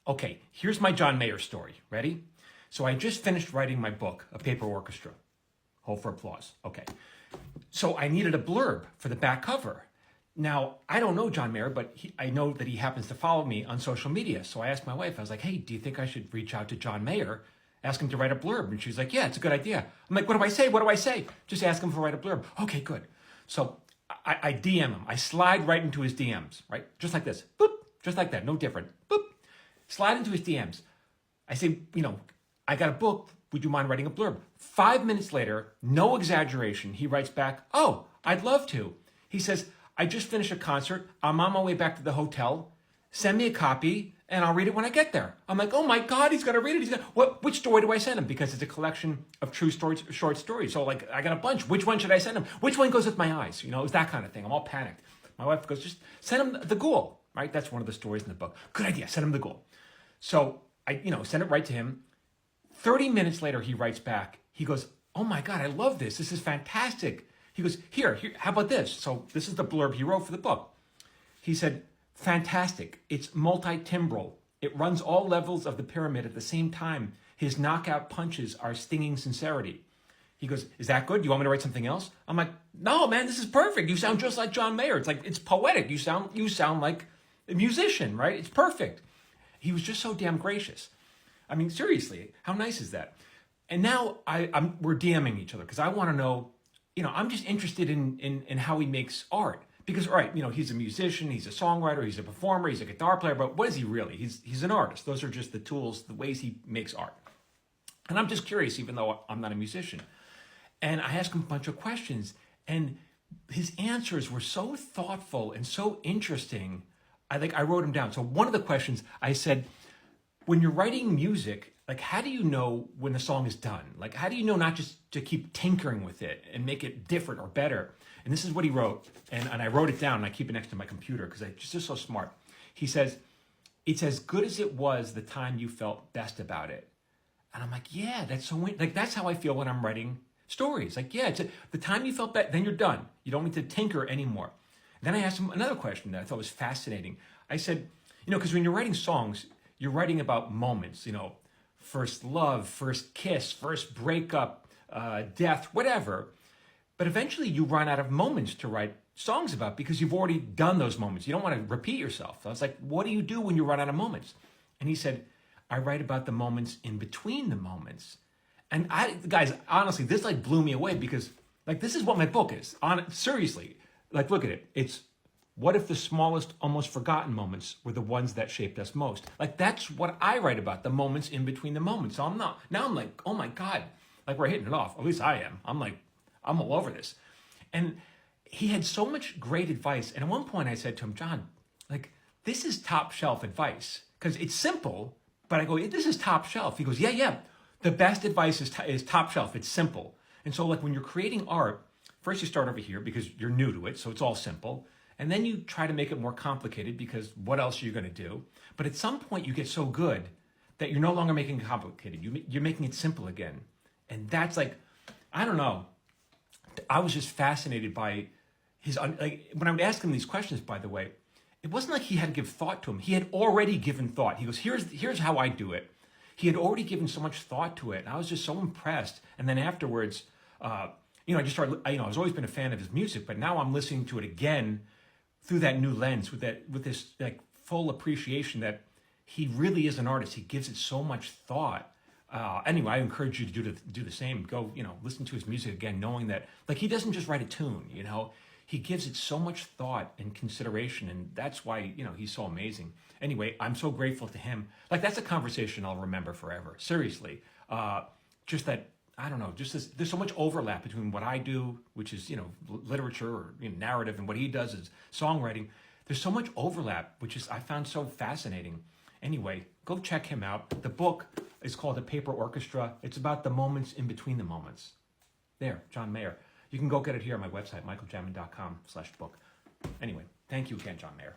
Okay, here's my John Mayer story. Ready? So I just finished writing my book, A Paper Orchestra. Hold for applause. Okay. So I needed a blurb for the back cover. Now, I don't know John Mayer, but I know that he happens to follow me on social media. So I asked my wife, I was like, hey, do you think I should reach out to John Mayer, ask him to write a blurb? And she's like, yeah, it's a good idea. I'm like, what do I say? What do I say? Just ask him to write a blurb. Okay, good. So I DM him. I slide right into his DMs, right? Just like this. Boop. Just like that. No different. Boop. Slide into his DMs. I say, I got a book. Would you mind writing a blurb? 5 minutes later, no exaggeration, he writes back, oh, I'd love to. He says, I just finished a concert. I'm on my way back to the hotel. Send me a copy and I'll read it when I get there. I'm like, oh my God, he's got to read it. Which story do I send him? Because it's a collection of true stories, short stories. So I got a bunch. Which one should I send him? Which one goes with my eyes? It's that kind of thing. I'm all panicked. My wife goes, just send him The Ghoul, right? That's one of the stories in the book. Good idea. Send him The Ghoul. So I, send it right to him. 30 minutes later, he writes back. He goes, oh my God, I love this. This is fantastic. He goes, here, how about this? So this is the blurb he wrote for the book. He said, fantastic. It's multi-timbral. It runs all levels of the pyramid at the same time. His knockout punches are stinging sincerity. He goes, is that good? Do you want me to write something else? I'm like, no, man, this is perfect. You sound just like John Mayer. It's poetic. You sound like a musician, right? It's perfect. He was just so damn gracious. I mean, seriously, how nice is that? And now we're DMing each other because I want to know, I'm just interested in how he makes art. Because, right, he's a musician, he's a songwriter, he's a performer, he's a guitar player, but what is he really? He's an artist. Those are just the tools, the ways he makes art. And I'm just curious, even though I'm not a musician. And I asked him a bunch of questions, and his answers were so thoughtful and so interesting. I wrote them down. So one of the questions I said, when you're writing music, how do you know when the song is done? How do you know not just to keep tinkering with it and make it different or better? And this is what he wrote, and I wrote it down, and I keep it next to my computer because I'm just so smart. He says, it's as good as it was the time you felt best about it. And I'm like, yeah, that's so, that's how I feel when I'm writing stories. The time you felt best, then you're done. You don't need to tinker anymore. And then I asked him another question that I thought was fascinating. I said, because when you're writing songs, you're writing about moments, first love, first kiss, first breakup, death, whatever. But eventually you run out of moments to write songs about because you've already done those moments. You don't want to repeat yourself. So I was like, what do you do when you run out of moments? And he said, I write about the moments in between the moments. And guys, honestly, this blew me away because this is what my book is. Seriously, look at it. It's what if the smallest, almost forgotten moments were the ones that shaped us most? That's what I write about, the moments in between the moments. So I'm like, oh my God, we're hitting it off. At least I am. I'm all over this. And he had so much great advice. And at one point I said to him, John, this is top shelf advice because it's simple, but I go, this is top shelf. He goes, yeah. The best advice is top shelf. It's simple. And so when you're creating art, first you start over here because you're new to it. So it's all simple. And then you try to make it more complicated because what else are you going to do? But at some point you get so good that you're no longer making it complicated. You're making it simple again. And that's I don't know. I was just fascinated by his, when I would ask him these questions, by the way, it wasn't like he had to give thought to him. He had already given thought. He goes, here's how I do it. He had already given so much thought to it. And I was just so impressed. And then afterwards, I just started, I've always been a fan of his music, but now I'm listening to it again through that new lens, with this full appreciation that he really is an artist. He gives it so much thought. Anyway, I encourage you to do the same. Go, listen to his music again, knowing that he doesn't just write a tune, he gives it so much thought and consideration. And that's why, he's so amazing. Anyway, I'm so grateful to him. That's a conversation I'll remember forever. Seriously. Just that, I don't know, there's so much overlap between what I do, which is, literature or narrative, and what he does is songwriting. There's so much overlap, which I found so fascinating. Anyway, go check him out. The book is called A Paper Orchestra. It's about the moments in between the moments. There, John Mayer. You can go get it here on my website, michaeljamin.com/book. Anyway, thank you again, John Mayer.